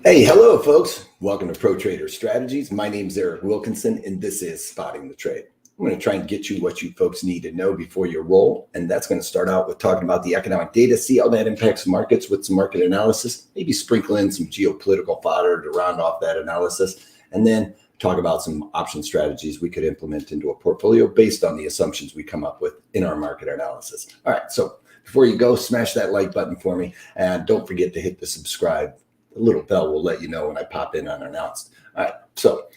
Hey, hello, folks. Welcome to Pro Trader Strategies. My name is Eric Wilkinson, and this is Spotting the Trade. I'm going to try and get you what you folks need to know before you roll, and that's going to start out with talking about the economic data, see how that impacts markets with some market analysis, maybe sprinkle in some geopolitical fodder to round off that analysis, and then talk about some option strategies we could implement into a portfolio based on the assumptions we come up with in our market analysis. All right, so before you go, smash that like button for me, and don't forget to hit the subscribe. The little bell will let you know when I pop in unannounced. All right, so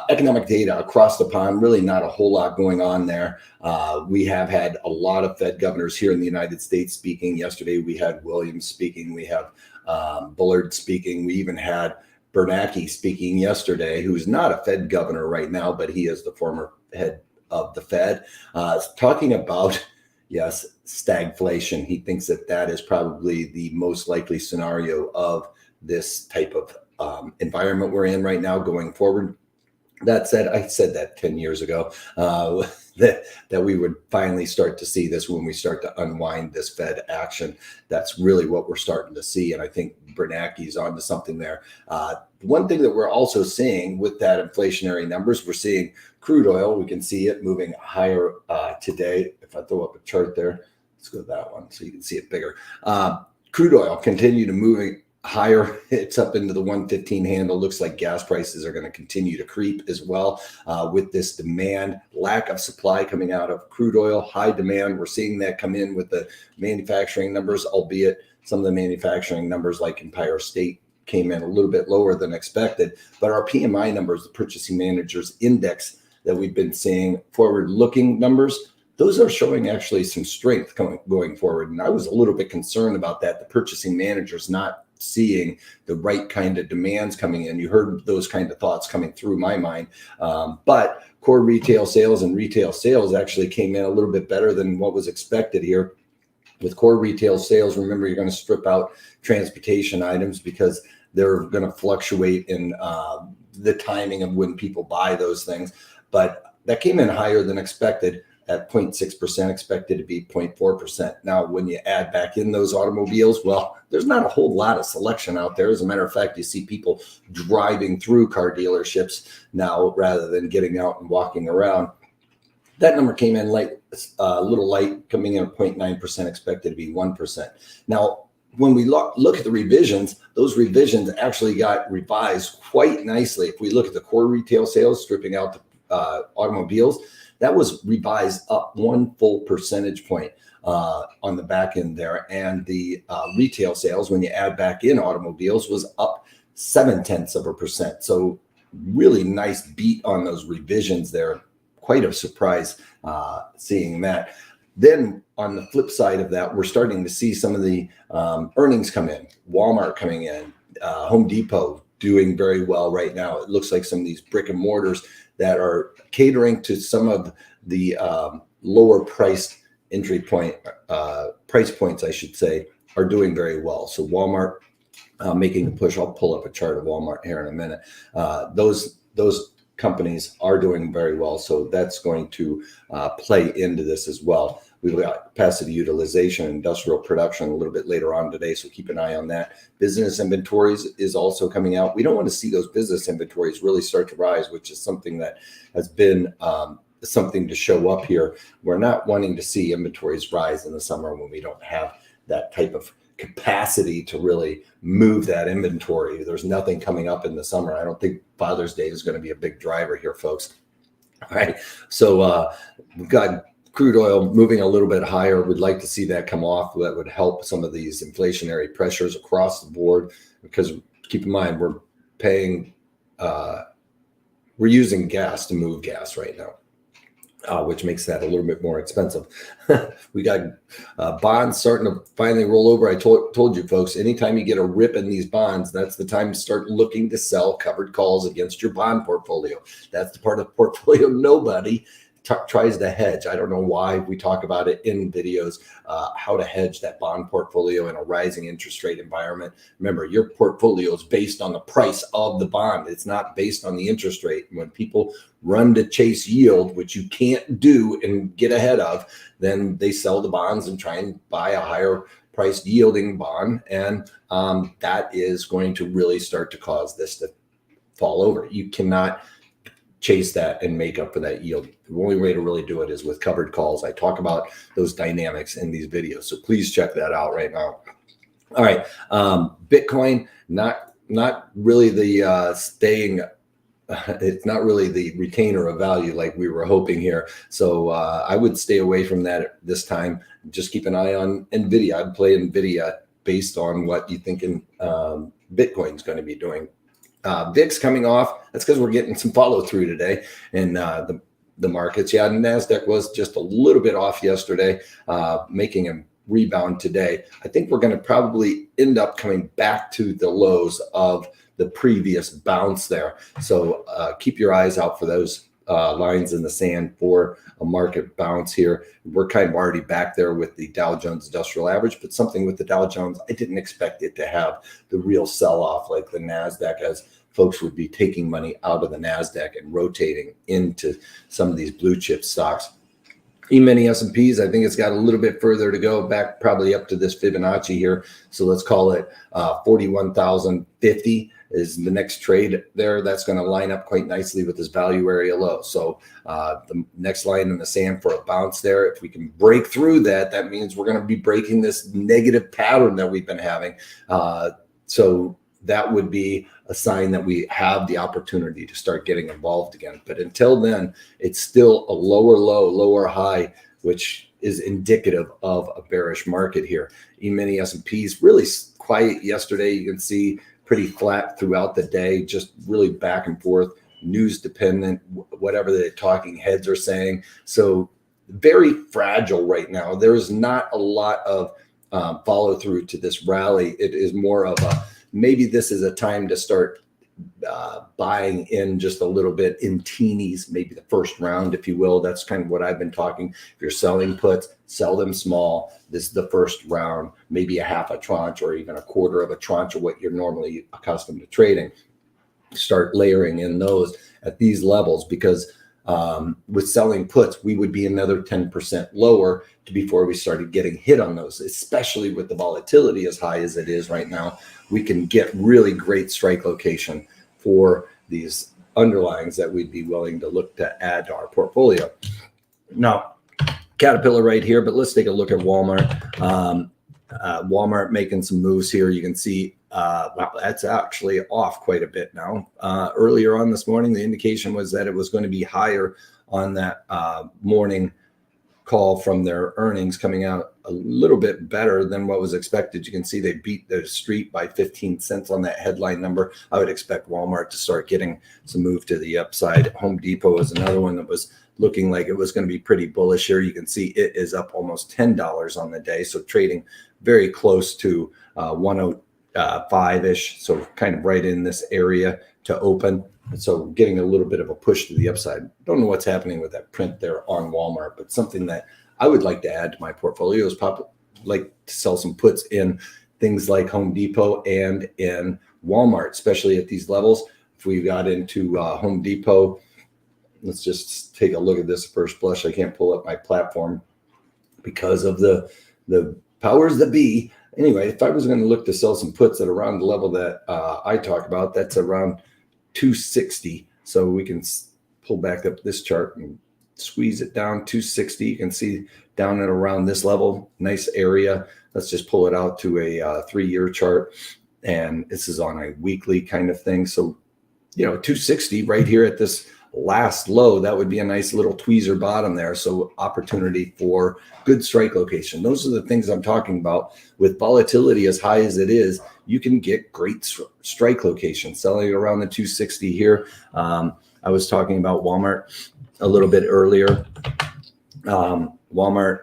economic data across the pond, really not a whole lot going on there. We have had a lot of Fed governors here in the United States speaking. Yesterday, we had Williams speaking. We have Bullard speaking. We even had Bernanke speaking yesterday, who's not a Fed governor right now, but he is the former head of the Fed, talking about, yes, stagflation. He thinks that that is probably the most likely scenario of this type of environment we're in right now going forward. That said, I said that 10 years ago, that we would finally start to see this when we start to unwind this Fed action. That's really what we're starting to see. And I think Bernanke's onto something there. One thing that we're also seeing with that inflationary numbers, we're seeing crude oil. We can see it moving higher today. If I throw up a chart there, let's go to that one so you can see it bigger. Crude oil continue to moving higher. It's up into the 115 handle. Looks like gas prices are going to continue to creep as well with this demand, lack of supply coming out of crude oil, high demand. We're seeing that come in with the manufacturing numbers, albeit some of the manufacturing numbers like Empire State came in a little bit lower than expected. But our PMI numbers, the Purchasing Managers Index that we've been seeing, forward-looking numbers, those are showing actually some strength going forward. And I was a little bit concerned about that. The purchasing managers not seeing the right kind of demands coming in. You heard those kind of thoughts coming through my mind. But core retail sales and retail sales actually came in a little bit better than what was expected here. With core retail sales, remember, you're going to strip out transportation items because they're going to fluctuate in the timing of when people buy those things. But that came in higher than expected at 0.6%, expected to be 0.4%. Now, when you add back in those automobiles, well, there's not a whole lot of selection out there. As a matter of fact, you see people driving through car dealerships now rather than getting out and walking around. That number came in light, a little light, coming in at 0.9%, expected to be 1%. Now, when we look at the revisions, those revisions actually got revised quite nicely. If we look at the core retail sales, stripping out the automobiles, that was revised up 1 full percentage point on the back end there. And the retail sales, when you add back in automobiles, was up 0.7%. So really nice beat on those revisions there. Quite a surprise seeing that. Then on the flip side of that, we're starting to see some of the earnings come in. Walmart coming in, Home Depot doing very well right now. It looks like some of these brick and mortars that are catering to some of the lower priced entry point price points, I should say, are doing very well. So Walmart making a push. I'll pull up a chart of Walmart here in a minute. Those companies are doing very well. So that's going to play into this as well. We've got capacity utilization, industrial production a little bit later on today, so keep an eye on that. Business inventories is also coming out. We don't want to see those business inventories really start to rise, which is something that has been something to show up here. We're not wanting to see inventories rise in the summer when we don't have that type of capacity to really move that inventory. There's nothing coming up in the summer. I don't think Father's Day is going to be a big driver here, folks. All right, so we've got crude oil moving a little bit higher. We'd like to see that come off. That would help some of these inflationary pressures across the board, because keep in mind, we're using gas to move gas right now, which makes that a little bit more expensive. We got bonds starting to finally roll over. I told you folks, anytime you get a rip in these bonds, that's the time to start looking to sell covered calls against your bond portfolio. That's the part of the portfolio nobody tries to hedge. I don't know why we talk about it in videos, how to hedge that bond portfolio in a rising interest rate environment. Remember, your portfolio is based on the price of the bond. It's not based on the interest rate. When people run to chase yield, which you can't do and get ahead of, then they sell the bonds and try and buy a higher priced yielding bond, and that is going to really start to cause this to fall over. You cannot chase that and make up for that yield. The only way to really do it is with covered calls. I talk about those dynamics in these videos, so please check that out right now. All right, Bitcoin, not really the staying. It's not really the retainer of value like we were hoping here. So I would stay away from that this time. Just keep an eye on NVIDIA. I'd play NVIDIA based on what you think Bitcoin's going to be doing. VIX coming off. That's because we're getting some follow through today in the markets. Yeah, NASDAQ was just a little bit off yesterday, making a rebound today. I think we're going to probably end up coming back to the lows of the previous bounce there. So keep your eyes out for those lines in the sand for a market bounce here. We're kind of already back there with the Dow Jones Industrial Average, but something with the Dow Jones, I didn't expect it to have the real sell-off like the NASDAQ, as folks would be taking money out of the NASDAQ and rotating into some of these blue chip stocks. E-mini S&Ps, I think it's got a little bit further to go, back probably up to this Fibonacci here. So let's call it 41,050 is the next trade there. That's going to line up quite nicely with this value area low. So the next line in the sand for a bounce there. If we can break through that, that means we're going to be breaking this negative pattern that we've been having. So that would be a sign that we have the opportunity to start getting involved again. But until then, it's still a lower low, lower high, which is indicative of a bearish market here. E-mini S&Ps really quiet yesterday. You can see pretty flat throughout the day, just really back and forth, news dependent, whatever the talking heads are saying. So very fragile right now. There is not a lot of follow through to this rally. It is more of a, maybe this is a time to start buying in just a little bit in teenies, maybe the first round, if you will. That's kind of what I've been talking. If you're selling puts, sell them small. This is the first round, maybe a half a tranche or even a quarter of a tranche of what you're normally accustomed to trading. Start layering in those at these levels, because with selling puts, we would be another 10% lower before we started getting hit on those, especially with the volatility as high as it is right now. We can get really great strike location for these underlyings that we'd be willing to look to add to our portfolio. Now, Caterpillar right here, but let's take a look at Walmart. Walmart making some moves here. You can see wow, that's actually off quite a bit now. Earlier on this morning, the indication was that it was going to be higher on that morning call from their earnings, coming out a little bit better than what was expected. You can see they beat the street by 15 cents on that headline number. I would expect Walmart to start getting some move to the upside. Home Depot is another one that was looking like it was going to be pretty bullish here. You can see it is up almost $10 on the day, so trading very close to 105-ish, so kind of right in this area to open. So getting a little bit of a push to the upside. Don't know what's happening with that print there on Walmart, but something that I would like to add to my portfolio is like to sell some puts in things like Home Depot and in Walmart, especially at these levels. If we got into Home Depot, let's just take a look at this first blush. I can't pull up my platform because of the powers that be. Anyway, if I was going to look to sell some puts at around the level that I talk about, that's around 260. So we can pull back up this chart and squeeze it down 260. You can see down at around this level, nice area. Let's just pull it out to a 3-year chart. And this is on a weekly kind of thing. So, 260 right here at this last low, that would be a nice little tweezer bottom there. So opportunity for good strike location. Those are the things I'm talking about. With volatility as high as it is, you can get great strike location. Selling around the 260 here. I was talking about Walmart a little bit earlier. Walmart,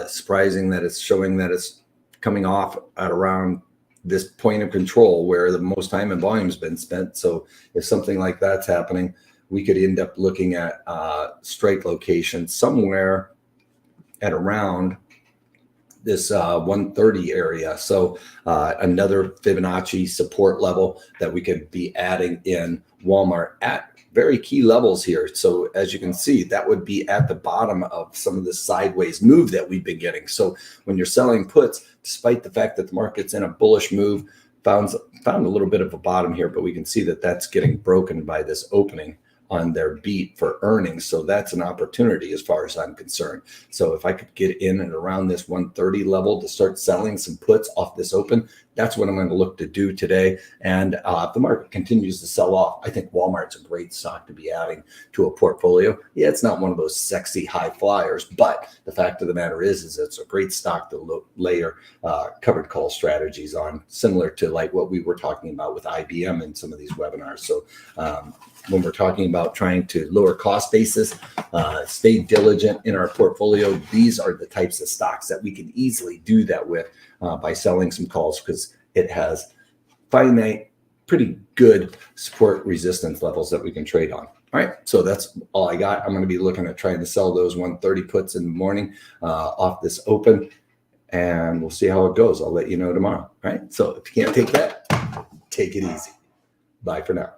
surprising that it's showing that it's coming off at around this point of control where the most time and volume has been spent. So if something like that's happening, we could end up looking at strike location somewhere at around this 130 area. So another Fibonacci support level that we could be adding in Walmart at very key levels here. So as you can see, that would be at the bottom of some of the sideways move that we've been getting. So when you're selling puts, despite the fact that the market's in a bullish move, found a little bit of a bottom here, but we can see that that's getting broken by this opening on their beat for earnings. So that's an opportunity as far as I'm concerned. So if I could get in and around this 130 level to start selling some puts off this open, that's what I'm going to look to do today. And if the market continues to sell off, I think Walmart's a great stock to be adding to a portfolio. Yeah, it's not one of those sexy high flyers, but the fact of the matter is it's a great stock to layer covered call strategies on, similar to like what we were talking about with IBM in some of these webinars. So when we're talking about trying to lower cost basis, stay diligent in our portfolio, these are the types of stocks that we can easily do that with by selling some calls, because it has finite, pretty good support resistance levels that we can trade on. All right, so that's all I got. I'm going to be looking at trying to sell those 130 puts in the morning off this open, and we'll see how it goes. I'll let you know tomorrow. All right, so if you can't take that, take it easy. Bye for now.